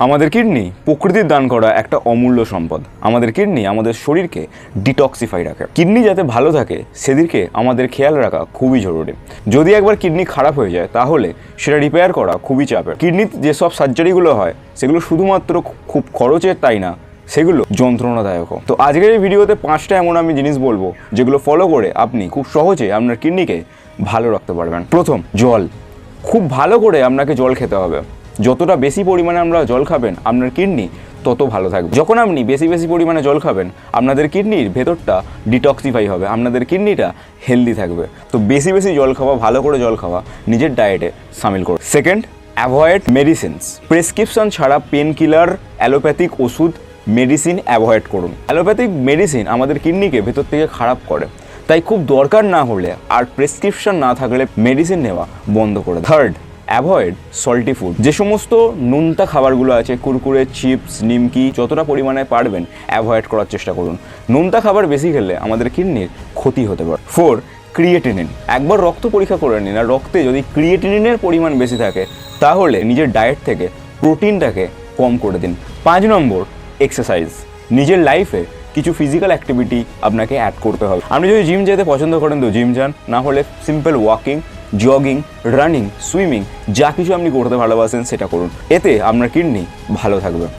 আমাদের কিডনি প্রকৃতির দান করা একটা অমূল্য সম্পদ। আমাদের কিডনি আমাদের শরীরকে ডিটক্সিফাই রাখে। কিডনি যাতে ভালো থাকে সেদিকে আমাদের খেয়াল রাখা খুবই জরুরি। যদি একবার কিডনি খারাপ হয়ে যায় তাহলে সেটা রিপেয়ার করা খুবই চাপের। কিডনিতে যেসব সার্জারিগুলো হয় সেগুলো শুধুমাত্র খুব খরচের তাই না, সেগুলো যন্ত্রণাদায়কও। তো আজকের এই ভিডিওতে 5টা এমন আমি জিনিস বলবো যেগুলো ফলো করে আপনি খুব সহজে আপনার কিডনিকে ভালো রাখতে পারবেন। প্রথম, জল। খুব ভালো করে আপনাকে জল খেতে হবে। যতটা বেশি পরিমাণে আমরা জল খাবেন আপনার কিডনি তত ভালো থাকবে। যখন আপনি বেশি পরিমাণে জল খাবেন আপনাদের কিডনির ভেতরটা ডিটক্সিফাই হবে, আপনাদের কিডনিটা হেলদি থাকবে। তো বেশি জল খাওয়া, ভালো করে জল খাওয়া নিজের ডায়েটে সামিল করুন। Second, avoid medicines. প্রেসক্রিপশন ছাড়া পেন কিলার, অ্যালোপ্যাথিক ওষুধ, মেডিসিন অ্যাভয়েড করুন। অ্যালোপ্যাথিক মেডিসিন আমাদের কিডনিকে ভেতর থেকে খারাপ করে, তাই খুব দরকার না হলে আর প্রেসক্রিপশন না থাকলে মেডিসিন নেওয়া বন্ধ করে। Third, avoid salty food. যে সমস্ত নোনতা খাবারগুলো আছে, কুরকুরে, চিপস, নিমকি, যতটা পরিমাণে পারবেন অ্যাভয়েড করার চেষ্টা করুন। নোনতা খাবার বেশি খেলে আমাদের কিডনির ক্ষতি হতে পারে। 4, ক্রিয়েটিনিন। একবার রক্ত পরীক্ষা করে নিন, আর রক্তে যদি ক্রিয়েটিনিনের পরিমাণ বেশি থাকে তাহলে নিজের ডায়েট থেকে প্রোটিনটাকে কম করে দিন। 5 নম্বর, এক্সারসাইজ। নিজের লাইফে কিছু ফিজিক্যাল অ্যাক্টিভিটি আপনাকে অ্যাড করতে হবে। আপনি যদি জিম যেতে পছন্দ করেন তো জিম যান, না হলে simple walking, jogging, running, swimming, যা কিছু আপনি করতে ভালোবাসেন সেটা করুন। এতে আপনার কিডনি ভালো থাকবে।